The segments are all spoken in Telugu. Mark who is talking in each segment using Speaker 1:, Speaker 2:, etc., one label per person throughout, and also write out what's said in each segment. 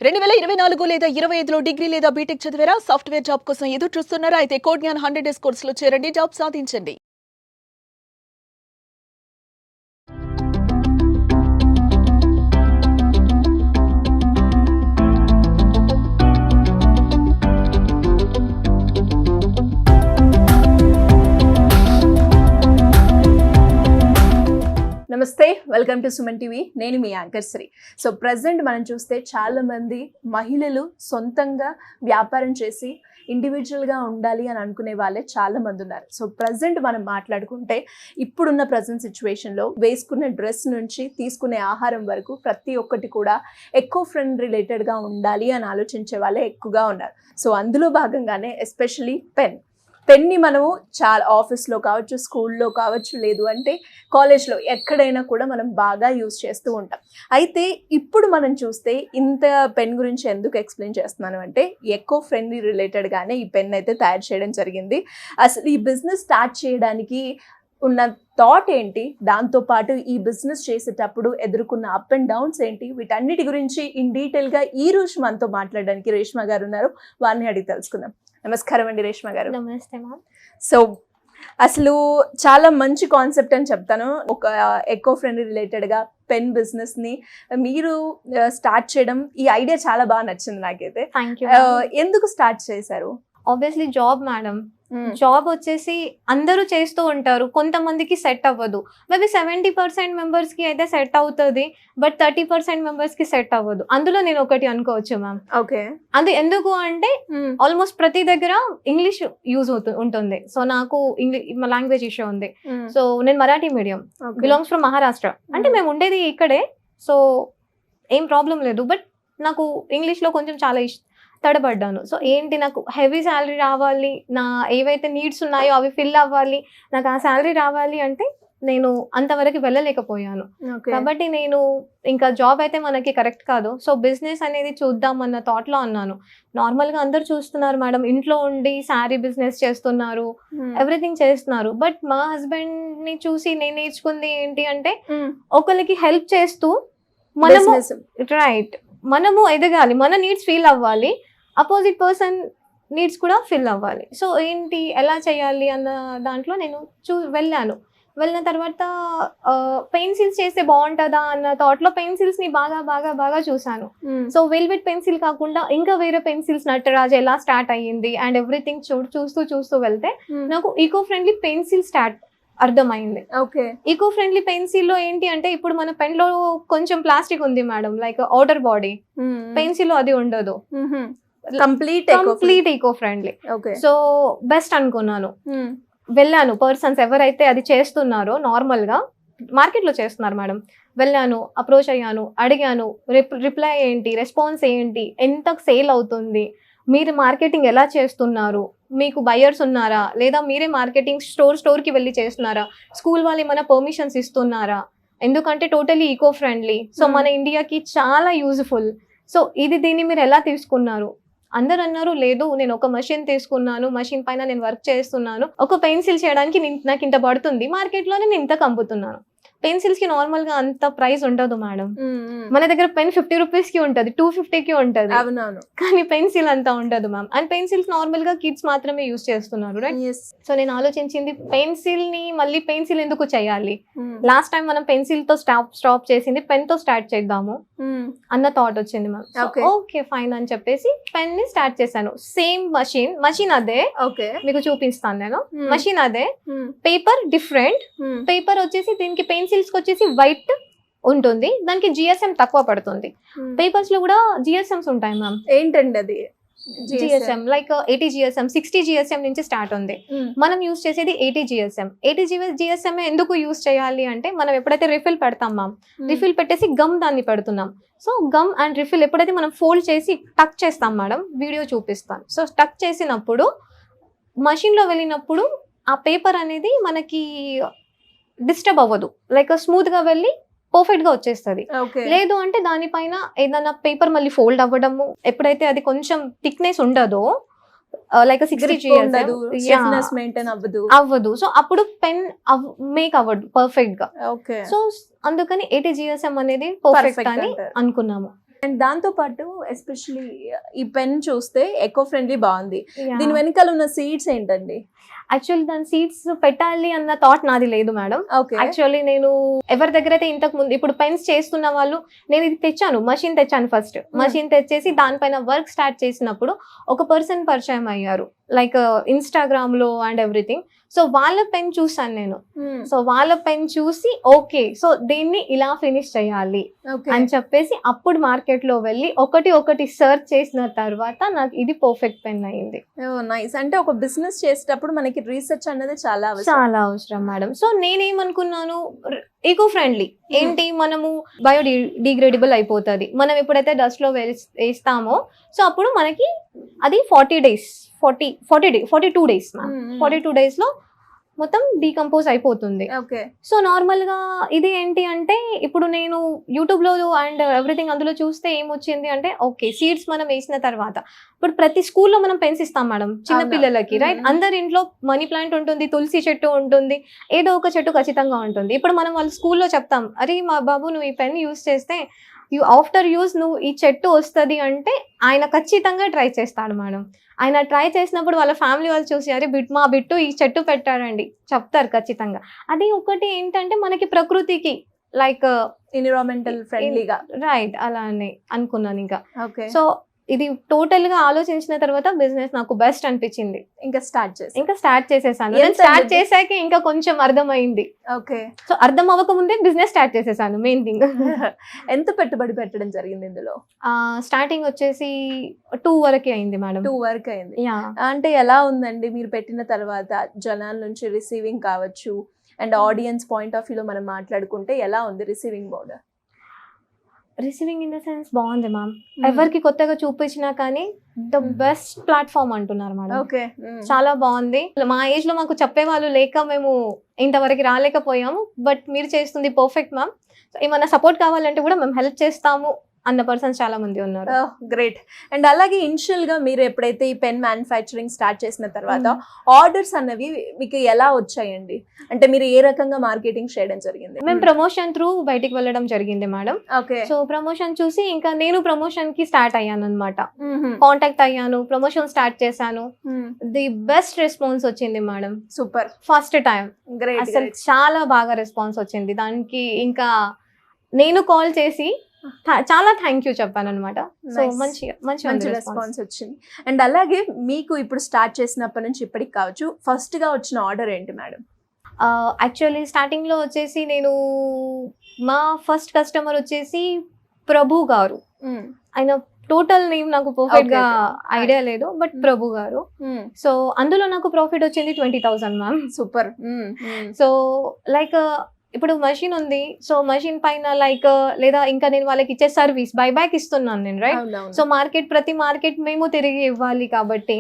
Speaker 1: 2024 లేదా 25లో డిగ్రీ లేదా బీటెక్ చదివారా? సాఫ్ట్‌వేర్ జాబ్ కోసం ఎదురు చూస్తున్నారా? అయితే కోడ్ జ్ఞాన్ 100 డేస్ కోర్సులో చేరండి, జాబ్ సాధించండి.
Speaker 2: నమస్తే, వెల్కమ్ టు సుమన్ టీవీ. నేను మీ యాంకర్ శ్రీ. సో ప్రజెంట్ మనం చూస్తే చాలామంది మహిళలు సొంతంగా వ్యాపారం చేసి ఇండివిజువల్గా ఉండాలి అని అనుకునే వాళ్ళే చాలామంది ఉన్నారు. సో ప్రజెంట్ మనం మాట్లాడుకుంటే ఇప్పుడున్న ప్రజెంట్ సిచ్యువేషన్లో వేసుకునే డ్రెస్ నుంచి తీసుకునే ఆహారం వరకు ప్రతి ఒక్కటి కూడా ఎకో ఫ్రెండ్ రిలేటెడ్గా ఉండాలి అని ఆలోచించే వాళ్ళే ఎక్కువగా ఉన్నారు. సో అందులో భాగంగానే ఎస్పెషలీ పెన్ని మనము చాలా ఆఫీస్లో కావచ్చు, స్కూల్లో కావచ్చు, లేదు అంటే కాలేజ్లో ఎక్కడైనా కూడా మనం బాగా యూజ్ చేస్తూ ఉంటాం. అయితే ఇప్పుడు మనం చూస్తే ఇంత పెన్ గురించి ఎందుకు ఎక్స్ప్లెయిన్ చేస్తున్నాను అంటే ఎకో ఫ్రెండ్లీ రిలేటెడ్గానే ఈ పెన్ అయితే తయారు చేయడం జరిగింది. అసలు ఈ బిజినెస్ స్టార్ట్ చేయడానికి ఉన్న థాట్ ఏంటి, దాంతోపాటు ఈ బిజినెస్ చేసేటప్పుడు ఎదుర్కొన్న అప్ అండ్ డౌన్స్ ఏంటి, వీటన్నిటి గురించి ఇన్ డీటెయిల్గా ఈ రోజు మనతో మాట్లాడడానికి రేష్మా గారు ఉన్నారు. వారిని అడిగి తెలుసుకుందాం. నమస్కారం అండి రేష్మా గారు.
Speaker 3: నమస్తే మ్యామ్.
Speaker 2: సో అసలు చాలా మంచి కాన్సెప్ట్ అని చెప్తాను. ఒక ఎకో ఫ్రెండ్లీ రిలేటెడ్గా పెన్ బిజినెస్ని మీరు స్టార్ట్ చేయడం, ఈ ఐడియా చాలా బాగా నచ్చింది నాకైతే.
Speaker 3: Thank you.
Speaker 2: ఎందుకు స్టార్ట్ చేశారు?
Speaker 3: Obviously job madam. జాబ్ వచ్చేసి అందరూ చేస్తూ ఉంటారు, కొంతమందికి సెట్ అవ్వదు. మేబీ 70% మెంబర్స్కి అయితే సెట్ అవుతుంది, బట్ 30% మెంబర్స్కి సెట్ అవ్వదు. అందులో నేను ఒకటి అనుకోవచ్చు మ్యామ్.
Speaker 2: ఓకే.
Speaker 3: అది ఎందుకు అంటే ఆల్మోస్ట్ ప్రతి దగ్గర ఇంగ్లీష్ యూజ్ ఉంటుంది. సో నాకు లాంగ్వేజ్ ఇష్యూ ఉంది. సో నేను Marathi medium, belongs from Maharashtra. అంటే మేము ఉండేది ఇక్కడే, సో ఏం ప్రాబ్లం లేదు. బట్ నాకు ఇంగ్లీష్లో కొంచెం చాలా తడబడ్డాను. సో ఏంటి, నాకు హెవీ శాలరీ రావాలి, నా ఏవైతే నీడ్స్ ఉన్నాయో అవి ఫిల్ అవ్వాలి, నాకు ఆ శాలరీ రావాలి అంటే నేను అంతవరకు వెళ్ళలేకపోయాను. కాబట్టి నేను ఇంకా జాబ్ అయితే మనకి కరెక్ట్ కాదు. సో బిజినెస్ అనేది చూద్దాం అన్న థాట్లో అన్నాను. నార్మల్గా అందరు చూస్తున్నారు మేడం, ఇంట్లో ఉండి శారీ బిజినెస్ చేస్తున్నారు, ఎవ్రీథింగ్ చేస్తున్నారు. బట్ మా హస్బెండ్ని చూసి నేను నేర్చుకుంది ఏంటి అంటే ఒకరికి హెల్ప్ చేస్తూ మనము రైట్ మనము ఎదగాలి, మన నీడ్స్ ఫీల్ అవ్వాలి, అపోజిట్ పర్సన్ నీడ్స్ కూడా ఫిల్ అవ్వాలి. సో ఏంటి, ఎలా చేయాలి అన్న దాంట్లో నేను వెళ్ళిన తర్వాత పెన్సిల్స్ చేస్తే బాగుంటుందా అన్న థాట్లో పెన్సిల్స్ని బాగా బాగా బాగా చూసాను. సో వెల్వెట్ పెన్సిల్ కాకుండా ఇంకా వేరే పెన్సిల్స్, నటరాజ్ ఎలా స్టార్ట్ అయ్యింది అండ్ ఎవ్రీథింగ్ చూస్తూ వెళ్తే నాకు ఈకో ఫ్రెండ్లీ పెన్సిల్ అర్థమైంది.
Speaker 2: ఓకే.
Speaker 3: ఈకో ఫ్రెండ్లీ పెన్సిల్ లో ఏంటి అంటే ఇప్పుడు మన పెన్ లో కొంచెం ప్లాస్టిక్ ఉంది madam, like outer body. Pencil లో అది ఉండదు, complete eco friendly. So best అనుకున్నాను. వెళ్ళాను, పర్సన్స్ ఎవరైతే అది చేస్తున్నారో నార్మల్ గా మార్కెట్ లో చేస్తున్నారు మేడం, వెళ్ళాను, అప్రోచ్ అయ్యాను, అడిగాను రిప్లై ఏంటి, రెస్పాన్స్ ఏంటి, ఎంత సేల్ అవుతుంది, మీరు మార్కెటింగ్ ఎలా చేస్తున్నారు, మీకు బయర్స్ ఉన్నారా, లేదా మీరే మార్కెటింగ్ స్టోర్కి వెళ్ళి చేస్తున్నారా, స్కూల్ వాళ్ళు ఏమైనా పర్మిషన్స్ ఇస్తున్నారా, ఎందుకంటే టోటలీ ఈకో ఫ్రెండ్లీ. సో మన ఇండియాకి చాలా యూజ్ఫుల్. సో దీన్ని మీరు ఎలా తీసుకున్నారు? అందరు అన్నారు, లేదు నేను ఒక మెషిన్ తీసుకున్నాను, మెషిన్ పైన నేను వర్క్ చేస్తున్నాను, ఒక పెన్సిల్ చేయడానికి నాకు ఇంత పడుతుంది, మార్కెట్లోనే నేను ఇంత అమ్ముతున్నాను. పెన్సిల్స్ కి నార్మల్ గా అంత ప్రైస్ ఉండదు మేడం. మన దగ్గర పెన్ 50 రూపీస్ ఉంటది, 250 ఉంటది, కానీ పెన్సిల్ అంతా ఉండదు మ్యామ్. అండ్ పెన్సిల్స్ నార్మల్ గా కిడ్స్ మాత్రమే యూజ్ చేస్తున్నారు, రైట్? సో నేను ఆలోచించింది, పెన్సిల్ ని మళ్ళీ పెన్సిల్ ఎందుకు చేయాలి, లాస్ట్ టైం మనం పెన్సిల్ తో స్టాప్ చేసింది, పెన్ తో స్టార్ట్ చేద్దాము అన్న థాట్ వచ్చింది మ్యామ్. ఓకే ఫైన్ అని చెప్పేసి పెన్ ని స్టార్ట్ చేశాను. సేమ్ మషిన్ అదే, మీకు చూపిస్తాను నేను. మషిన్ అదే, పేపర్ డిఫరెంట్. పేపర్ వచ్చేసి దీనికి పెన్సిల్స్ వచ్చేసి వైట్ ఉంటుంది, దానికి జిఎస్ఎం తక్కువ పడుతుంది. పేపర్స్ లో కూడా జిఎస్ఎంస్ ఉంటాయి మ్యామ్.
Speaker 2: ఏంటండి అది?
Speaker 3: జిఎస్ఎం లైక్ 80 జిఎస్ఎం, 60 జిఎస్ఎం నుంచి స్టార్ట్ ఉంది. మనం యూజ్ చేసేది 80 జిఎస్ఎం. 80 జిఎస్ఎం ఎందుకు యూజ్ చేయాలి అంటే, మనం ఎప్పుడైతే రిఫిల్ పెడతాం మ్యామ్, రిఫిల్ పెట్టేసి గమ్ దాన్ని పెడుతున్నాం. సో గమ్ అండ్ రిఫిల్ ఎప్పుడైతే మనం ఫోల్డ్ చేసి టక్ చేస్తాం మేడం, వీడియో చూపిస్తాను. సో టక్ చేసినప్పుడు మషిన్ లో వెళ్ళినప్పుడు ఆ పేపర్ అనేది మనకి డిస్టర్బ్ అవ్వదు, లైక్ స్మూత్ గా వెళ్ళి పర్ఫెక్ట్ గా వచ్చేస్తుంది. లేదు అంటే దానిపైన ఏదైనా పేపర్ మళ్ళీ ఫోల్డ్ అవ్వడము, ఎప్పుడైతే అది కొంచెం థిక్నెస్ ఉండదో, లైక్ 60 అవ్వదు. సో అప్పుడు పెన్ మేక్ అవ్వదు పర్ఫెక్ట్ గా. సో అందుకని 80 GSM అనేది పర్ఫెక్ట్ అని అనుకున్నాము.
Speaker 2: అండ్ దాంతో పాటు ఎస్పెషలీ ఈ పెన్ చూస్తే ఎకో ఫ్రెండ్లీ బాగుంది.
Speaker 3: Yeah.
Speaker 2: దీని వెనకాల ఉన్న సీడ్స్ ఏంటండి?
Speaker 3: యాక్చువల్లీ దాని సీడ్స్ పెట్టాలి అన్న థాట్ నాది లేదు మేడం.
Speaker 2: ఓకే.
Speaker 3: యాక్చువల్లీ నేను ఎవరి దగ్గర అయితే ఇంతకు ముందు ఇప్పుడు పెన్స్ చేస్తున్న వాళ్ళు, నేను ఇది తెచ్చాను, మషిన్ తెచ్చాను. ఫస్ట్ మషిన్ తెచ్చేసి దానిపైన వర్క్ స్టార్ట్ చేసినప్పుడు ఒక పర్సన్ పరిచయం అయ్యారు, లైక్ ఇన్స్టాగ్రామ్ లో అండ్ ఎవ్రీథింగ్. సో వాళ్ళ పెన్ చూసాను నేను. సో వాళ్ళ పెన్ చూసి ఓకే, సో దీన్ని ఇలా ఫినిష్ చేయాలి అని చెప్పేసి అప్పుడు మార్కెట్ లో వెళ్ళి ఒకటి సర్చ్ చేసిన తర్వాత నాకు ఇది పర్ఫెక్ట్ పెన్ అయింది.
Speaker 2: నైస్. అంటే ఒక బిజినెస్ చేసేటప్పుడు మనకి రీసెర్చ్ అనేది చాలా
Speaker 3: అవసరం మేడం. సో నేనేమనుకున్నాను, ఈకో ఫ్రెండ్లీ ఏంటి, మనము బయోడిగ్రేడబుల్ అయిపోతుంది మనం ఎప్పుడైతే డస్ట్ లో వేస్తామో. సో అప్పుడు మనకి అది 42 days 42 days లో మొత్తం డీకంపోజ్ అయిపోతుంది.
Speaker 2: ఓకే.
Speaker 3: సో నార్మల్ గా ఇది ఏంటి అంటే, ఇప్పుడు నేను యూట్యూబ్ లో అండ్ ఎవ్రీథింగ్ అందులో చూస్తే ఏమొచ్చింది అంటే, ఓకే సీడ్స్ మనం వేసిన తర్వాత ఇప్పుడు ప్రతి స్కూల్లో మనం పెన్స్ ఇస్తాం మేడం చిన్న పిల్లలకి, రైట్? అందరి ఇంట్లో మనీ ప్లాంట్ ఉంటుంది, తులసి చెట్టు ఉంటుంది, ఏదో ఒక చెట్టు ఖచ్చితంగా ఉంటుంది. ఇప్పుడు మనం వాళ్ళ స్కూల్లో చెప్తాం, అరే మా బాబు నువ్వు ఈ పెన్ యూస్ చేస్తే ఆఫ్టర్ యూస్ నువ్వు ఈ చెట్టు వస్తుంది అంటే ఆయన ఖచ్చితంగా ట్రై చేస్తాడు మేడం. ఆయన ట్రై చేసినప్పుడు వాళ్ళ ఫ్యామిలీ వాళ్ళు చూసి, అరే మా బిట్టు ఈ చెట్టు పెట్టారండి చెప్తారు ఖచ్చితంగా. అది ఒకటి ఏంటంటే మనకి ప్రకృతికి లైక్
Speaker 2: ఎన్విరాన్మెంటల్ ఫ్రెండ్లీగా,
Speaker 3: రైట్, అలా అని అనుకున్నాను ఇంకా.
Speaker 2: ఓకే.
Speaker 3: సో ఇది టోటల్ గా ఆలోచించిన తర్వాత బిజినెస్ నాకు బెస్ట్ అనిపించింది. ఇంకా స్టార్ట్ చేసేసాను. స్టార్ట్ చేశాక ఇంకా కొంచెం అర్థమైంది.
Speaker 2: ఓకే.
Speaker 3: సో అర్థం అవ్వక ముందే బిజినెస్ స్టార్ట్ చేసేసాను. Main thing.
Speaker 2: ఎంత పెట్టుబడి పెట్టడం జరిగింది ఇందులో?
Speaker 3: స్టార్టింగ్ వచ్చేసి 2 వరకే అయింది మేడం.
Speaker 2: 2 వరకు అయింది. అంటే ఎలా ఉందండి మీరు పెట్టిన తర్వాత జనాల నుంచి రిసీవింగ్ కావచ్చు, అండ్ ఆడియన్స్ పాయింట్ ఆఫ్ వ్యూలో మనం మాట్లాడుకుంటే ఎలా ఉంది receiving mode?
Speaker 3: Receiving in the sense బాగుంది మ్యామ్. ఎవరికి కొత్తగా చూపించినా కానీ ద బెస్ట్ ప్లాట్ఫామ్ అంటున్నారు మేడం.
Speaker 2: ఓకే.
Speaker 3: చాలా బాగుంది. మా ఏజ్ లో మాకు చెప్పే వాళ్ళు లేక మేము ఇంతవరకు రాలేకపోయాము. బట్ మీరు చేస్తుంది పర్ఫెక్ట్ మ్యామ్. ఏమన్నా సపోర్ట్ కావాలంటే కూడా మేము హెల్ప్ చేస్తాము అన్న పర్సన్స్ చాలా మంది ఉన్నారు.
Speaker 2: గ్రేట్. అండ్ అలాగే ఇనిషియల్ గా మీరు ఎప్పుడైతే ఈ పెన్ మ్యానుఫ్యాక్చరింగ్ స్టార్ట్ చేసిన తర్వాత ఆర్డర్స్ అన్నవి మీకు ఎలా వచ్చాయండి? అంటే మీరు ఏ రకంగా మార్కెటింగ్ చేయడం జరిగింది?
Speaker 3: మేము ప్రమోషన్ త్రూ బయటికి వెళ్ళడం జరిగింది మేడం.
Speaker 2: ఓకే.
Speaker 3: సో ప్రమోషన్ చూసి ఇంకా నేను ప్రమోషన్ కి స్టార్ట్ అయ్యాను అనమాట. కాంటాక్ట్ అయ్యాను, ప్రమోషన్ స్టార్ట్ చేశాను. ది బెస్ట్ రెస్పాన్స్ వచ్చింది madam.
Speaker 2: Super.
Speaker 3: First time.
Speaker 2: Great.
Speaker 3: అసలు చాలా బాగా రెస్పాన్స్ వచ్చింది. దానికి ఇంకా నేను కాల్ చేసి చాలా థ్యాంక్ యూ చెప్పాను అనమాట. సో మంచి
Speaker 2: రెస్పాన్స్ వచ్చింది. అండ్ అలాగే మీకు ఇప్పుడు స్టార్ట్ చేసినప్పటి నుంచి ఇప్పటికి కావచ్చు, ఫస్ట్ గా వచ్చిన ఆర్డర్ ఏంటి మేడం?
Speaker 3: యాక్చువల్లీ స్టార్టింగ్ లో వచ్చేసి నేను మా ఫస్ట్ కస్టమర్ వచ్చేసి ప్రభు గారు. ఆయన టోటల్ నేమ్ నాకు పర్ఫెక్ట్ గా ఐడియా లేదు, బట్ ప్రభు గారు. సో అందులో నాకు ప్రాఫిట్ వచ్చింది 20,000 మ్యామ్.
Speaker 2: సూపర్.
Speaker 3: సో లైక్ ఇప్పుడు మషిన్ ఉంది, సో మషిన్ పైన లైక్ లేదా ఇంకా నేను వాళ్ళకి ఇచ్చే సర్వీస్ బైబ్యాక్ ఇస్తున్నాను నేను, రైట్? సో ప్రతి మార్కెట్ మేము తిరిగి ఇవ్వాలి కాబట్టి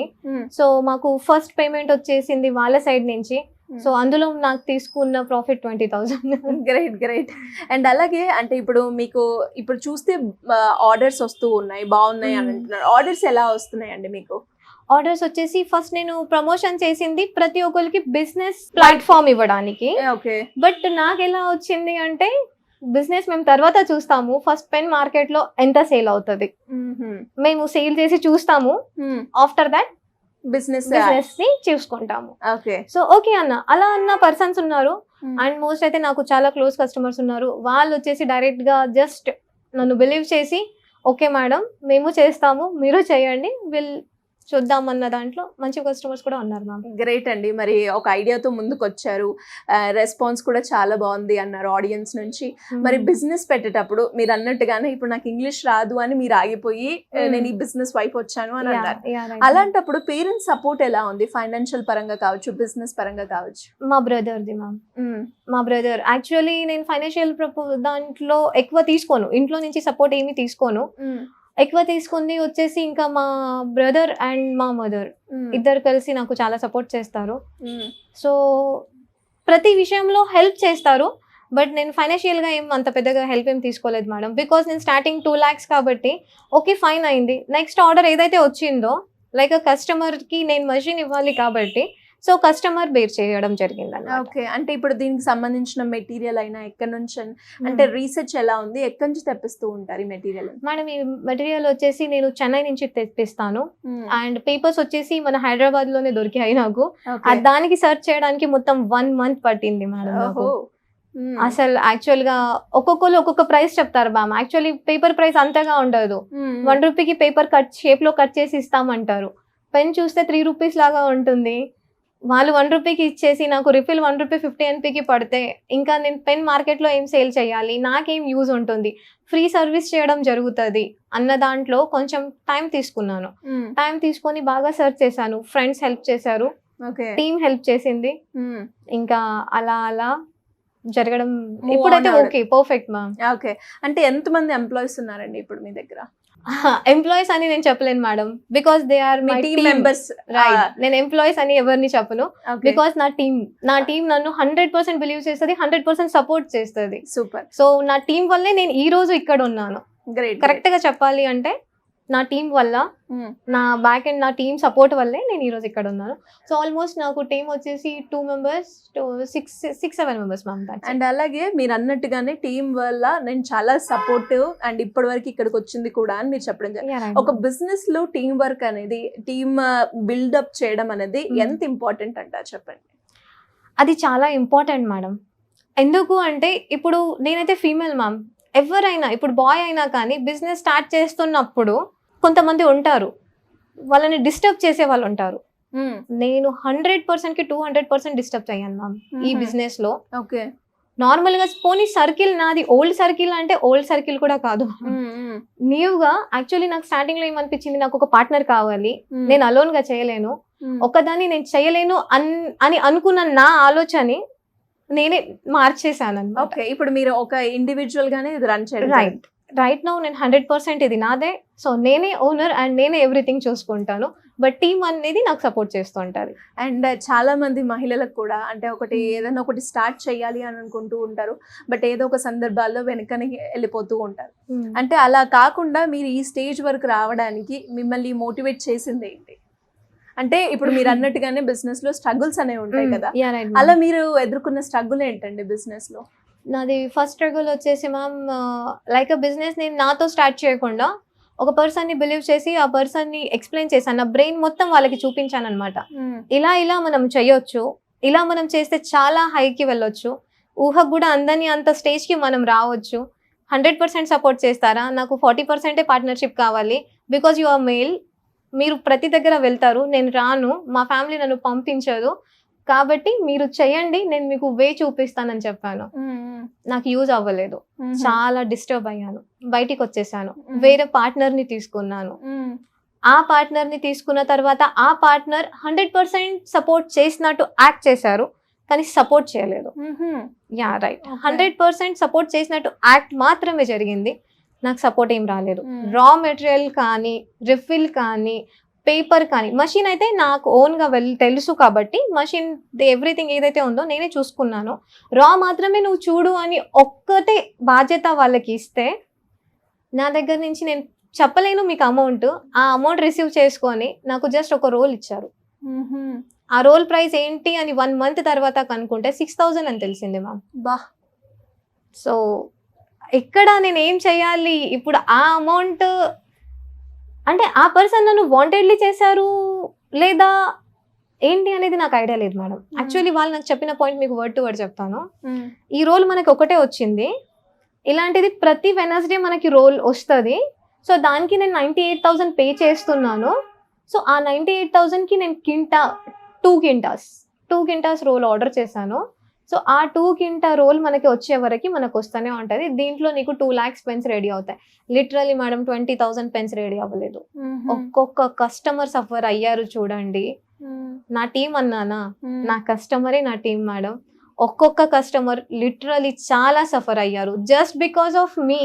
Speaker 3: సో మాకు ఫస్ట్ పేమెంట్ వచ్చేసింది వాళ్ళ సైడ్ నుంచి. సో అందులో నాకు తీసుకున్న ప్రాఫిట్ 20,000.
Speaker 2: గ్రేట్. అండ్ అలాగే అంటే ఇప్పుడు మీకు ఇప్పుడు చూస్తే ఆర్డర్స్ వస్తూ ఉన్నాయి, బాగున్నాయి అని అంటున్నారు. ఆర్డర్స్ ఎలా వస్తున్నాయండి మీకు?
Speaker 3: ఆర్డర్స్ వచ్చేసి ఫస్ట్ నేను ప్రమోషన్ చేసింది ప్రతి ఒక్కరికి బిజినెస్ ప్లాట్ఫామ్ ఇవ్వడానికి.
Speaker 2: ఓకే.
Speaker 3: బట్ నాకు ఎలా వచ్చింది అంటే, బిజినెస్ మేము తర్వాత చూస్తాము, ఫస్ట్ పెన్ మార్కెట్ లో ఎంత సేల్ అవుతుంది మేము సేల్ చేసి చూస్తాము. ఆఫ్టర్ దాట్ బిజినెస్ ని చూసుకుంటాము. సో ఓకే అన్న, అలా అన్న పర్సన్స్ ఉన్నారు. అండ్ మోస్ట్ అయితే నాకు చాలా క్లోజ్ కస్టమర్స్ ఉన్నారు. వాళ్ళు వచ్చేసి డైరెక్ట్ గా జస్ట్ నన్ను బిలీవ్ చేసి, ఓకే మేడం మేము చేస్తాము, మీరు చేయండి, చూద్దామన్న దాంట్లో మంచి కస్టమర్స్ కూడా ఉన్నారు మ్యామ్.
Speaker 2: గ్రేట్ అండి. మరి ఒక ఐడియాతో ముందుకు వచ్చారు, రెస్పాన్స్ కూడా చాలా బాగుంది అన్నారు ఆడియన్స్ నుంచి. మరి బిజినెస్ పెట్టేటప్పుడు మీరు అన్నట్టుగానే ఇప్పుడు నాకు ఇంగ్లీష్ రాదు అని మీరు ఆగిపోయి నేను ఈ బిజినెస్ వైపు వచ్చాను అని అన్నారు. అలాంటప్పుడు పేరెంట్స్ సపోర్ట్ ఎలా ఉంది? ఫైనాన్షియల్ పరంగా కావచ్చు, బిజినెస్ పరంగా కావచ్చు.
Speaker 3: మా బ్రదర్ది మ్యామ్. మా బ్రదర్ యాక్చువల్లీ నేను ఫైనాన్షియల్ దాంట్లో ఎక్కువ తీసుకోను, ఇంట్లో నుంచి సపోర్ట్ ఏమి తీసుకోను. ఎక్కువ తీసుకుంది వచ్చేసి ఇంకా మా బ్రదర్ అండ్ మా మదర్ ఇద్దరు కలిసి నాకు చాలా సపోర్ట్ చేస్తారు. సో ప్రతి విషయంలో హెల్ప్ చేస్తారు. బట్ నేను ఫైనాన్షియల్ గా అంత పెద్దగా హెల్ప్ ఏం తీసుకోలేదు మేడం. బికాస్ నేను స్టార్టింగ్ 2 lakhs కాబట్టి ఓకే ఫైన్ అయింది. నెక్స్ట్ ఆర్డర్ ఏదైతే వచ్చిందో లైక్ కస్టమర్ కి నేను మషిన్ ఇవ్వాలి కాబట్టి సో కస్టమర్ బేర్ చేయడం జరిగింది అన్నమాట.
Speaker 2: ఓకే, అంటే ఇప్పుడు దీనికి సంబంధించిన మెటీరియల్ అయినా ఎక్కడి నుంచి అంటే రీసెర్చ్ ఎలా ఉంది, ఎక్కడి నుంచి తెప్పిస్తూ ఉంటారు ఈ మెటీరియల్?
Speaker 3: మేడం ఈ మెటీరియల్ వచ్చేసి నేను చెన్నై నుంచి తెప్పిస్తాను అండ్ పేపర్స్ వచ్చేసి మన హైదరాబాద్ లోనే దొరికాయి నాకు. దానికి సర్చ్ చేయడానికి మొత్తం 1 month పట్టింది మేడం నాకు. అసలు యాక్చువల్ గా ఒక్కొక్కరు ఒక్కొక్క ప్రైస్ చెప్తారు మ్యామ్. యాక్చువల్లీ పేపర్ ప్రైస్ అంతగా ఉండదు. 1 రూపీకి పేపర్ షేప్ లో కట్ చేసి ఇస్తామంటారు. పెన్ చూస్తే 3 రూపీస్ లాగా ఉంటుంది. వాళ్ళు 1 రూపీకి ఇచ్చేసి నాకు రిఫిల్ 1 రూపీ 50 NPకి పడితే ఇంకా నేను పెన్ మార్కెట్ లో ఏం సేల్ చేయాలి, నాకేం యూజ్ ఉంటుంది, ఫ్రీ సర్వీస్ చేయడం జరుగుతుంది అన్న దాంట్లో కొంచెం టైం తీసుకున్నాను. టైం తీసుకొని బాగా సెర్చ్ చేశాను. ఫ్రెండ్స్ హెల్ప్ చేశారు, టీమ్ హెల్ప్ చేసింది. ఇంకా అలా అలా జరగడం ఇప్పుడైతే ఓకే పర్ఫెక్ట్ మ్యామ్.
Speaker 2: ఓకే, అంటే ఎంతమంది ఎంప్లాయీస్ ఉన్నారండి ఇప్పుడు మీ దగ్గర?
Speaker 3: ఎంప్లాయీస్ అని నేను చెప్పలేను madam, because they are my team
Speaker 2: members.
Speaker 3: Right, నేను ఎంప్లాయీస్ అని ఎవరిని చెప్పను, బికాస్ నా టీమ్ నన్ను 100% బిలీవ్ చేస్తుంది, 100% సపోర్ట్ చేస్తుంది.
Speaker 2: సూపర్.
Speaker 3: సో నా టీం వల్లే నేను ఈ రోజు ఇక్కడ ఉన్నాను.
Speaker 2: గ్రేట్.
Speaker 3: కరెక్ట్ గా చెప్పాలి అంటే నా టీం వల్ల, నా బ్యాక్ అండ్ నా టీమ్ సపోర్ట్ వల్లే నేను ఈ రోజు ఇక్కడ ఉన్నాను. సో ఆల్మోస్ట్ నాకు టీం వచ్చేసి 2 members, 6-7 members మ్యామ్.
Speaker 2: అండ్ అలాగే మీరు అన్నట్టుగానే టీం వల్ల నేను చాలా సపోర్టివ్ అండ్ ఇప్పటి వరకు ఇక్కడికి వచ్చింది కూడా అని మీరు చెప్పడం జరిగింది. ఒక బిజినెస్ లో టీం వర్క్ అనేది, టీమ్ బిల్డప్ చేయడం అనేది ఎంత ఇంపార్టెంట్ అంటారు చెప్పండి?
Speaker 3: అది చాలా ఇంపార్టెంట్ మేడం. ఎందుకు అంటే ఇప్పుడు నేనైతే ఫీమేల్ మ్యామ్, ఎవరైనా ఇప్పుడు బాయ్ అయినా కానీ బిజినెస్ స్టార్ట్ చేస్తున్నప్పుడు కొంతమంది ఉంటారు, వాళ్ళని డిస్టర్బ్ చేసే వాళ్ళు ఉంటారు. నేను 100%కి 200% డిస్టర్బ్ అయ్యాను మ్యామ్ ఈ బిజినెస్ లో.
Speaker 2: ఓకే,
Speaker 3: నార్మల్ గా పోనీ సర్కిల్ నాది ఓల్డ్ సర్కిల్ అంటే ఓల్డ్ సర్కిల్ కూడా కాదు, న్యూగా. యాక్చువల్లీ నాకు స్టార్టింగ్ లో ఏమనిపించింది, నాకు ఒక పార్ట్నర్ కావాలి, నేను అలోన్ గా చేయలేను, ఒకదాన్ని నేను చేయలేను అని అనుకున్న నా ఆలోచన నేనే మార్చేసాను అన్నమాట.
Speaker 2: ఓకే, ఇప్పుడు మీరు ఒక ఇండివిజువల్ గానే ఇది రన్ చేయాలి.
Speaker 3: రైట్ నౌ నేను 100% ఇది నాదే. సో నేనే ఓనర్ అండ్ నేనే ఎవ్రీథింగ్ చూసుకుంటాను, బట్ టీమ్ అనేది నాకు సపోర్ట్ చేస్తూ ఉంటుంది.
Speaker 2: అండ్ చాలా మంది మహిళలకు కూడా అంటే ఏదైనా ఒకటి స్టార్ట్ చేయాలి అని అనుకుంటూ ఉంటారు, బట్ ఏదో ఒక సందర్భాల్లో వెనకని వెళ్ళిపోతూ ఉంటారు. అంటే అలా కాకుండా మీరు ఈ స్టేజ్ వరకు రావడానికి మిమ్మల్ని మోటివేట్ చేసింది ఏంటి? అంటే ఇప్పుడు మీరు అన్నట్టుగానే బిజినెస్ లో స్ట్రగుల్స్ అనేవి ఉంటాయి కదా, అలా మీరు ఎదుర్కొన్న స్ట్రగుల్ ఏంటండి బిజినెస్ లో?
Speaker 3: నాది ఫస్ట్ స్ట్రగుల్ వచ్చేసి మ్యామ్, లైక్ బిజినెస్ నేను నాతో స్టార్ట్ చేయకుండా ఒక పర్సన్ ని బిలీవ్ చేసి ఆ పర్సన్ ని ఎక్స్ప్లెయిన్ చేశాను, నా బ్రెయిన్ మొత్తం వాళ్ళకి చూపించాను అనమాట. ఇలా మనం చేయొచ్చు, ఇలా మనం చేస్తే చాలా హైకి వెళ్ళొచ్చు, ఊహకు కూడా అందని అంత స్టేజ్ కి మనం రావచ్చు. 100% సపోర్ట్ చేస్తారా? నాకు 40% పార్ట్నర్షిప్ కావాలి, బికాజ్ యు ఆర్ మేల్, మీరు ప్రతి దగ్గర వెళ్తారు, నేను రాను, మా ఫ్యామిలీ నన్ను పంపించదు, కాబట్టి మీరు చేయండి, నేను మీకు వే చూపిస్తానని చెప్పాను. నాకు యూజ్ అవ్వలేదు, చాలా డిస్టర్బ్ అయ్యాను, బయటికి వచ్చేసాను, వేరే పార్ట్నర్ ని తీసుకున్నాను. ఆ పార్ట్నర్ ని తీసుకున్న తర్వాత ఆ పార్ట్నర్ 100% సపోర్ట్ చేసినట్టు యాక్ట్ చేశారు, కానీ సపోర్ట్ చేయలేదు. యా రైట్, 100% సపోర్ట్ చేసినట్టు యాక్ట్ మాత్రమే జరిగింది, నాకు సపోర్ట్ ఏం రాలేదు. రా మెటీరియల్ కానీ, రిఫిల్ కానీ, పేపర్ కానీ, మషిన్ అయితే నాకు ఓన్గా తెలుసు కాబట్టి మషిన్ ఎవ్రీథింగ్ ఏదైతే ఉందో నేనే చూసుకున్నాను. రా మాత్రమే నువ్వు చూడు అని ఒక్కటే బాధ్యత వాళ్ళకి ఇస్తే, నా దగ్గర నుంచి నేను చెప్పలేను మీకు అమౌంట్, ఆ అమౌంట్ రిసీవ్ చేసుకొని నాకు జస్ట్ ఒక రోల్ ఇచ్చారు. ఆ రోల్ ప్రైస్ ఏంటి అని 1 month తర్వాత కనుక్కుంటే 6,000 అని తెలిసింది మ్యామ్.
Speaker 2: బా.
Speaker 3: సో ఎక్కడ నేను ఏం చేయాలి ఇప్పుడు? ఆ అమౌంట్ అంటే ఆ పర్సన్ నన్ను వాంటెడ్లీ చేశారు లేదా ఏంటి అనేది నాకు ఐడియా లేదు మేడం. యాక్చువల్లీ వాళ్ళు నాకు చెప్పిన పాయింట్ మీకు వర్డ్ టు వర్డ్ చెప్తాను. ఈ రోల్ మనకి ఒకటే వచ్చింది, ఇలాంటిది ప్రతి వెనస్డే మనకి రోల్ వస్తుంది. సో దానికి నేను 98,000 పే చేస్తున్నాను. సో ఆ 98,000కి నేను 2 quintas రోల్ ఆర్డర్ చేశాను. సో ఆ 2 quinta రోల్ మనకి వచ్చే వరకు మనకు వస్తూనే ఉంటుంది. దీంట్లో నీకు 2 lakhs పెన్స్ రెడీ అవుతాయి. లిటరలీ మేడం 20,000 పెన్స్ రెడీ అవ్వలేదు. ఒక్కొక్క కస్టమర్ సఫర్ అయ్యారు చూడండి. నా టీం అన్నానా, నా కస్టమరే నా టీం మేడం. ఒక్కొక్క కస్టమర్ లిటరలీ చాలా సఫర్ అయ్యారు జస్ట్ బికాస్ ఆఫ్ మీ.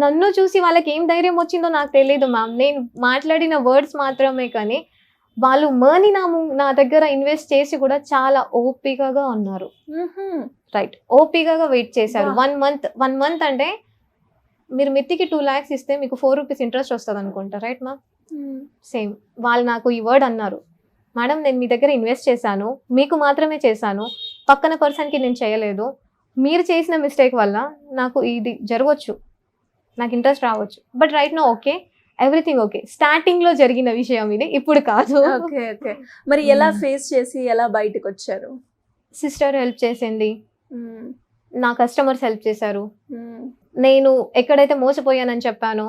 Speaker 3: నన్ను చూసి వాళ్ళకి ఏం ధైర్యం వచ్చిందో నాకు తెలియదు మ్యామ్. నేను మాట్లాడిన వర్డ్స్ మాత్రమే, కానీ వాళ్ళు మనీ నా దగ్గర ఇన్వెస్ట్ చేసి కూడా చాలా ఓపికగా ఉన్నారు. రైట్, ఓపికగా వెయిట్ చేశారు. 1 month అంటే మీరు మిత్తికి 2 lakhs ఇస్తే మీకు 4 rupees ఇంట్రెస్ట్ వస్తుంది అనుకుంటా, రైట్ మ్యామ్? సేమ్ వాళ్ళు నాకు ఈ వర్డ్ అన్నారు, మేడం నేను మీ దగ్గర ఇన్వెస్ట్ చేశాను, మీకు మాత్రమే చేశాను, పక్కన పర్సన్కి నేను చేయలేదు. మీరు చేసిన మిస్టేక్ వల్ల నాకు ఇది జరగవచ్చు, నాకు ఇంట్రెస్ట్ రావచ్చు, but right now okay, everything okay. Starting లో జరిగిన విషయం ఇది, ఇప్పుడు కాదు.
Speaker 2: Okay okay. మరి ఎలా ఫేస్ చేసి ఎలా బయటకు వచ్చారు?
Speaker 3: సిస్టర్ హెల్ప్ చేసింది, నా కస్టమర్స్ హెల్ప్ చేశారు. నేను ఎక్కడైతే మోసపోయానని చెప్పానో,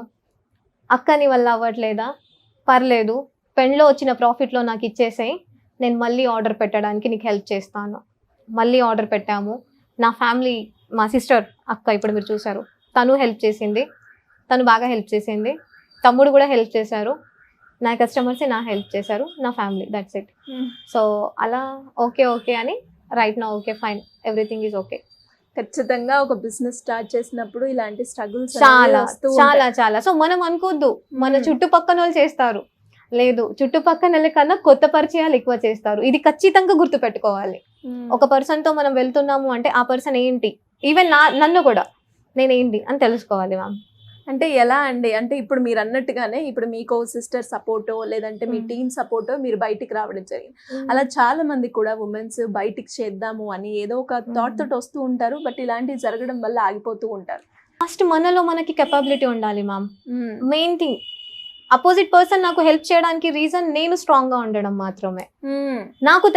Speaker 3: అక్క నీ వల్ల అవ్వట్లేదా, పర్లేదు పెన్లో వచ్చిన ప్రాఫిట్లో నాకు ఇచ్చేసేయి, నేను మళ్ళీ ఆర్డర్ పెట్టడానికి నీకు హెల్ప్ చేస్తాను. మళ్ళీ ఆర్డర్ పెట్టాము. నా ఫ్యామిలీ, మా సిస్టర్ అక్క ఇప్పుడు మీరు చూసారు, తను హెల్ప్ చేసింది, తను బాగా హెల్ప్ చేసింది. తమ్ముడు కూడా హెల్ప్ చేశారు. నా కస్టమర్సే నా హెల్ప్ చేశారు, నా ఫ్యామిలీ, దట్స్ ఇట్. సో అలా ఓకే ఓకే అని రైట్ నా okay fine, everything is okay.
Speaker 2: ఖచ్చితంగా ఒక బిజినెస్ స్టార్ట్ చేసినప్పుడు ఇలాంటి స్ట్రగుల్స్
Speaker 3: చాలా చాలా చాలా. సో మనం అనుకోవద్దు మన చుట్టుపక్కన వాళ్ళు చేస్తారు, లేదు చుట్టుపక్కల కన్నా కొత్త పరిచయాలు ఎక్కువ చేస్తారు. ఇది ఖచ్చితంగా గుర్తు పెట్టుకోవాలి. ఒక పర్సన్ తో మనం వెళ్తున్నాము అంటే ఆ పర్సన్ ఏంటి, ఈవెన్ నన్ను కూడా నేనేంటి అని తెలుసుకోవాలి మ్యామ్.
Speaker 2: అంటే ఎలా అండి, అంటే ఇప్పుడు మీరు అన్నట్టుగానే ఇప్పుడు మీకు సిస్టర్ సపోర్టో లేదంటే మీ టీమ్ సపోర్టో మీరు బయటికి రావడం జరిగింది. అలా చాలా మంది కూడా ఉమెన్స్ బయటికి చేద్దాము అని ఏదో ఒక థాట్ తోటి వస్తూ ఉంటారు, బట్ ఇలాంటివి జరగడం వల్ల ఆగిపోతూ ఉంటారు.
Speaker 3: ఫస్ట్ మనలో మనకి కెపాబిలిటీ ఉండాలి ma'am. Main thing, opposite person నాకు హెల్ప్ చేయడానికి రీజన్ నేను స్ట్రాంగ్ గా ఉండడం మాత్రమే. నాకు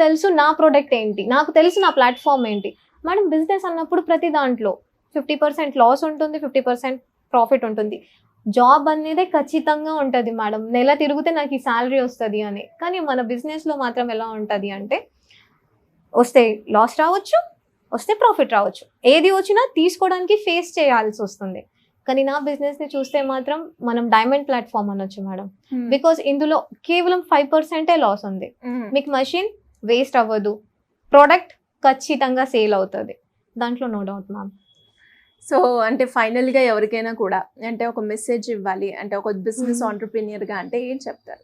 Speaker 3: తెలుసు నా ప్రోడక్ట్ ఏంటి, నాకు తెలుసు నా ప్లాట్ఫామ్ ఏంటి. మేడం బిజినెస్ అన్నప్పుడు ప్రతి దాంట్లో 50% లాస్ ఉంటుంది, 50% ప్రాఫిట్ ఉంటుంది. జాబ్ అనేది ఖచ్చితంగా ఉంటుంది మేడం, నెల తిరిగితే నాకు ఈ శాలరీ వస్తుంది అని. కానీ మన బిజినెస్లో మాత్రం ఎలా ఉంటుంది అంటే, వస్తే లాస్ రావచ్చు, వస్తే ప్రాఫిట్ రావచ్చు, ఏది వచ్చినా తీసుకోవడానికి ఫేస్ చేయాల్సి వస్తుంది. కానీ నా బిజినెస్ని చూస్తే మాత్రం మనం డైమండ్ ప్లాట్ఫామ్ అనొచ్చు మేడం. బికాస్ ఇందులో కేవలం 5% లాస్ ఉంది. మీకు మెషిన్ వేస్ట్ అవ్వదు, ప్రోడక్ట్ ఖచ్చితంగా సేల్ అవుతుంది, దాంట్లో నో డౌట్ మ్యామ్.
Speaker 2: సో అంటే ఫైనల్గా ఎవరికైనా కూడా అంటే ఒక మెసేజ్ ఇవ్వాలి అంటే ఒక బిజినెస్ ఆంటర్‌ప్రెన్యూర్‌గా అంటే ఏం చెప్తారు?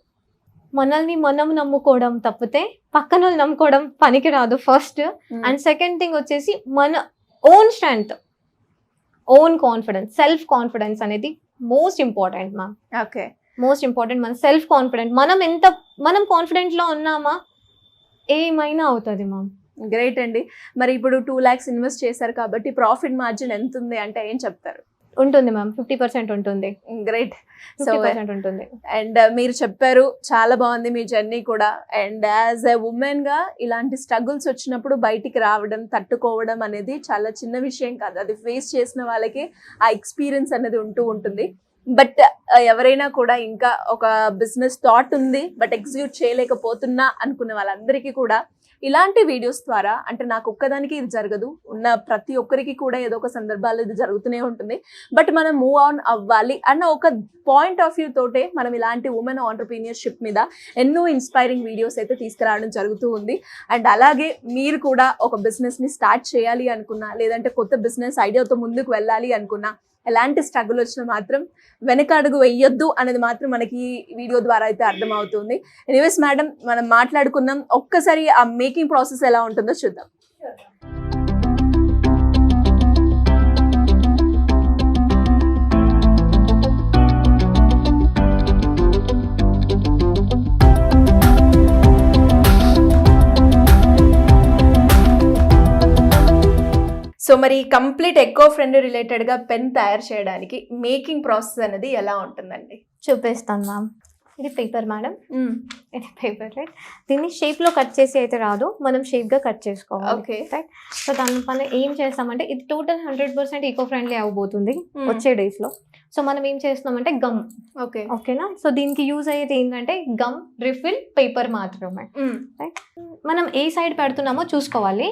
Speaker 3: మనల్ని మనం నమ్ముకోవడం తప్పితే పక్కన వాళ్ళు నమ్ముకోవడం పనికి రాదు ఫస్ట్. అండ్ సెకండ్ థింగ్ వచ్చేసి మన own strength, own confidence, self confidence అనేది most important ma'am.
Speaker 2: Okay,
Speaker 3: most important. మన సెల్ఫ్ కాన్ఫిడెంట్, మనం కాన్ఫిడెంట్లో ఉన్నామా ఏమైనా అవుతుంది మ్యామ్.
Speaker 2: గ్రేట్ అండి. మరి ఇప్పుడు 2 lakhs ఇన్వెస్ట్ చేశారు కాబట్టి ప్రాఫిట్ మార్జిన్ ఎంత ఉంది అంటే ఏం చెప్తారు?
Speaker 3: ఉంటుంది మ్యామ్, 50% ఉంటుంది.
Speaker 2: గ్రేట్.
Speaker 3: 50% ఉంటుంది.
Speaker 2: అండ్ మీరు చెప్పారు, చాలా బాగుంది మీ జర్నీ కూడా. అండ్ యాజ్ ఎ ఉమెన్ గా ఇలాంటి స్ట్రగుల్స్ వచ్చినప్పుడు బయటికి రావడం, తట్టుకోవడం అనేది చాలా చిన్న విషయం కాదు. అది ఫేస్ చేసిన వాళ్ళకి ఆ ఎక్స్పీరియన్స్ అనేది ఉంటూ ఉంటుంది. బట్ ఎవరైనా కూడా ఇంకా ఒక బిజినెస్ థాట్ ఉంది బట్ ఎగ్జిక్యూట్ చేయలేకపోతున్నా అనుకున్న వాళ్ళందరికీ కూడా ఇలాంటి వీడియోస్ ద్వారా, అంటే నాకు ఒక్కదానికి ఇది జరగదు, ఉన్న ప్రతి ఒక్కరికి కూడా ఏదో ఒక సందర్భాలు ఇది జరుగుతూనే ఉంటుంది, బట్ మనం మూవ్ ఆన్ అవ్వాలి అన్న ఒక పాయింట్ ఆఫ్ వ్యూ తోటే మనం ఇలాంటి ఉమెన్ ఆంటర్‌ప్రెన్యూర్‌షిప్ మీద ఎన్నో ఇన్స్పైరింగ్ వీడియోస్ అయితే తీసుకురావడం జరుగుతూ ఉంది. అండ్ అలాగే మీరు కూడా ఒక బిజినెస్ని స్టార్ట్ చేయాలి అనుకున్నా, లేదంటే కొత్త బిజినెస్ ఐడియాతో ముందుకు వెళ్ళాలి అనుకున్నా, ఎలాంటి స్ట్రగుల్ వచ్చినా మాత్రం వెనక అడుగు వేయొద్దు అనేది మాత్రం మనకి వీడియో ద్వారా అయితే అర్థమవుతుంది. ఎనీవేస్ మేడం, మనం మాట్లాడుకున్నాం, ఒక్కసారి ఆ మేకింగ్ ప్రాసెస్ ఎలా ఉంటుందో చూద్దాం. సో మరి కంప్లీట్ ఎకో ఫ్రెండ్లీ రిలేటెడ్గా పెన్ తయారు చేయడానికి మేకింగ్ ప్రాసెస్ అనేది ఎలా ఉంటుందండి?
Speaker 3: చూపిస్తాను మ్యామ్. ఇది పేపర్ మేడం, ఇది పేపర్ రైట్. దీన్ని షేప్లో కట్ చేసి అయితే రాదు, మనం షేప్గా కట్ చేసుకోవాలి.
Speaker 2: Okay
Speaker 3: right. సో దాని పైన ఏం చేస్తామంటే, ఇది టోటల్ 100% ఈకో ఫ్రెండ్లీ అవ్వబోతుంది వచ్చే డేస్లో. సో మనం ఏం చేస్తున్నామంటే గమ్.
Speaker 2: ఓకే
Speaker 3: ఓకేనా. సో దీనికి యూజ్ అయ్యేది ఏంటంటే గమ్, రిఫిల్, పేపర్ మాత్రమే. రైట్. మనం ఏ సైడ్ పెడుతున్నామో చూసుకోవాలి.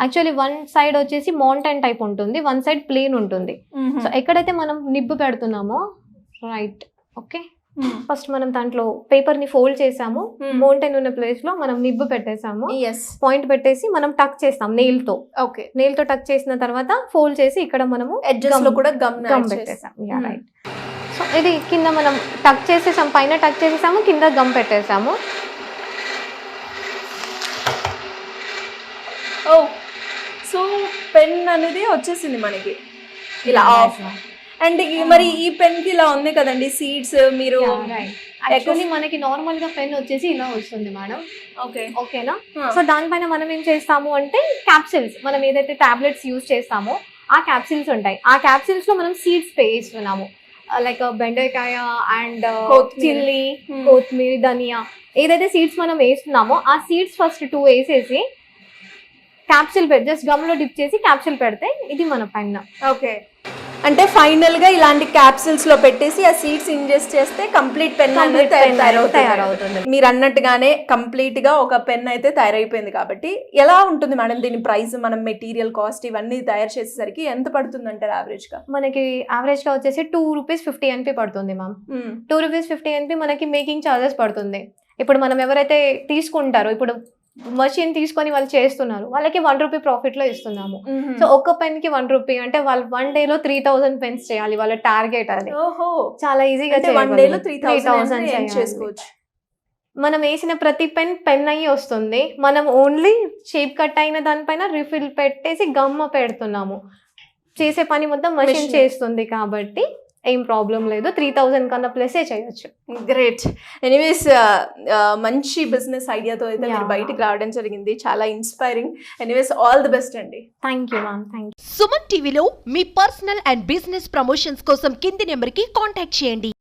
Speaker 3: యాక్చువల్లీ 1 side వచ్చేసి మౌంటైన్ టైప్ ఉంటుంది, 1 side ప్లేన్ ఉంటుంది. సో ఎక్కడైతే మనం నిబ్బు పెడుతున్నామో, రైట్, ఓకే, ఫస్ట్ మనం దాంట్లో పేపర్ ని ఫోల్డ్ చేసాము, మౌంటైన్ ఉన్న ప్లేస్ లో మనం నిబ్బు పెట్టేసాము, పాయింట్ పెట్టేసి మనం టక్ చేస్తాం నెయిల్ తో.
Speaker 2: ఓకే,
Speaker 3: నెయిల్ తో టక్ చేసిన తర్వాత ఫోల్డ్ చేసి ఇక్కడ మనము
Speaker 2: ఎడ్జెస్ లో కూడా గమ్
Speaker 3: పెట్టేసాం. రైట్. సో ఇది కింద మనం టక్ చేసేసాం, పైన టక్ చేసేసాము, కింద గమ్ పెట్టేసాము.
Speaker 2: ఓ, సో పెన్ అనేది వచ్చేసింది మనకి ఇలా. అండ్ మరి ఈ పెన్ కి ఇలా ఉంది కదండి సీడ్స్, మీరు
Speaker 3: యాక్చువల్లీ మనకి నార్మల్ గా పెన్ వచ్చేసి ఇలా వస్తుంది మేడం.
Speaker 2: ఓకే
Speaker 3: ఓకేనా? సో దానిపైన మనం ఏం చేస్తాము అంటే క్యాప్సిల్స్, మనం ఏదైతే టాబ్లెట్స్ యూజ్ చేస్తామో ఆ క్యాప్సిల్స్ ఉంటాయి. ఆ క్యాప్సిల్స్ లో మనం సీడ్స్ వేస్తున్నాము. లైక్ బెండకాయ అండ్ చిల్లీ, కొత్తిమీర, ధనియా, ఏదైతే సీడ్స్ మనం వేస్తున్నామో ఆ సీడ్స్ ఫస్ట్ 2 వేసేసి క్యాప్సిల్ పెట్టి జస్ట్ గమ్ లో డిప్ చేసి క్యాప్సిల్ పెడితే ఇది మన పెన్.
Speaker 2: ఓకే, అంటే ఫైనల్ గా ఇలాంటి క్యాప్సిల్స్ లో పెట్టేసి ఆ సీడ్స్ ఇంజెస్ట్ చేస్తే కంప్లీట్ పెన్ అనేది తయారవుతుంది. మీరు అన్నట్టుగానే కంప్లీట్ గా ఒక పెన్ అయితే తయారైపోయింది. కాబట్టి ఎలా ఉంటుంది మేడం దీని ప్రైస్, మనం మెటీరియల్ కాస్ట్ ఇవన్నీ తయారు చేసేసరికి ఎంత పడుతుంది అంటారు యావరేజ్ గా?
Speaker 3: మనకి యావరేజ్ గా వచ్చేసి ₹2.50 పడుతుంది మ్యామ్. ₹2.50 మనకి మేకింగ్ ఛార్జెస్ పడుతుంది. ఇప్పుడు మనం ఎవరైతే తీసుకుంటారో, ఇప్పుడు మషిన్ తీసుకొని వాళ్ళు చేస్తున్నారు, వాళ్ళకి ₹1 ప్రాఫిట్ లో ఇస్తున్నాము. సో ఒక్క పెన్ కి ₹1 అంటే వాళ్ళు 1 day లో 3000 పెన్స్ చేయాలి. వాళ్ళ టార్గెట్ అది. చాలా ఈజీగా
Speaker 2: 1 day లో 3000 చేసుకోవచ్చు.
Speaker 3: మనం వేసిన ప్రతి పెన్ అయ్యి వస్తుంది. మనం ఓన్లీ షేప్ కట్ అయిన దానిపైన రిఫిల్ పెట్టేసి గమ్మ పెడుతున్నాము. చేసే పని మొత్తం మషిన్ చేస్తుంది కాబట్టి ఏం ప్రాబ్లం లేదు. 3000 కన్నా ప్లసే చేయొచ్చు.
Speaker 2: గ్రేట్. ఎనీవేస్ మంచి బిజినెస్ ఐడియాతో అయితే మీరు బయటికి రావడం జరిగింది. చాలా inspiring. Anyways all the best అండి.
Speaker 3: Thank you ma'am. Thank you.
Speaker 4: Suman టీవీలో మీ పర్సనల్ అండ్ బిజినెస్ ప్రమోషన్స్ కోసం కింది నెంబర్కి కాంటాక్ట్ చేయండి.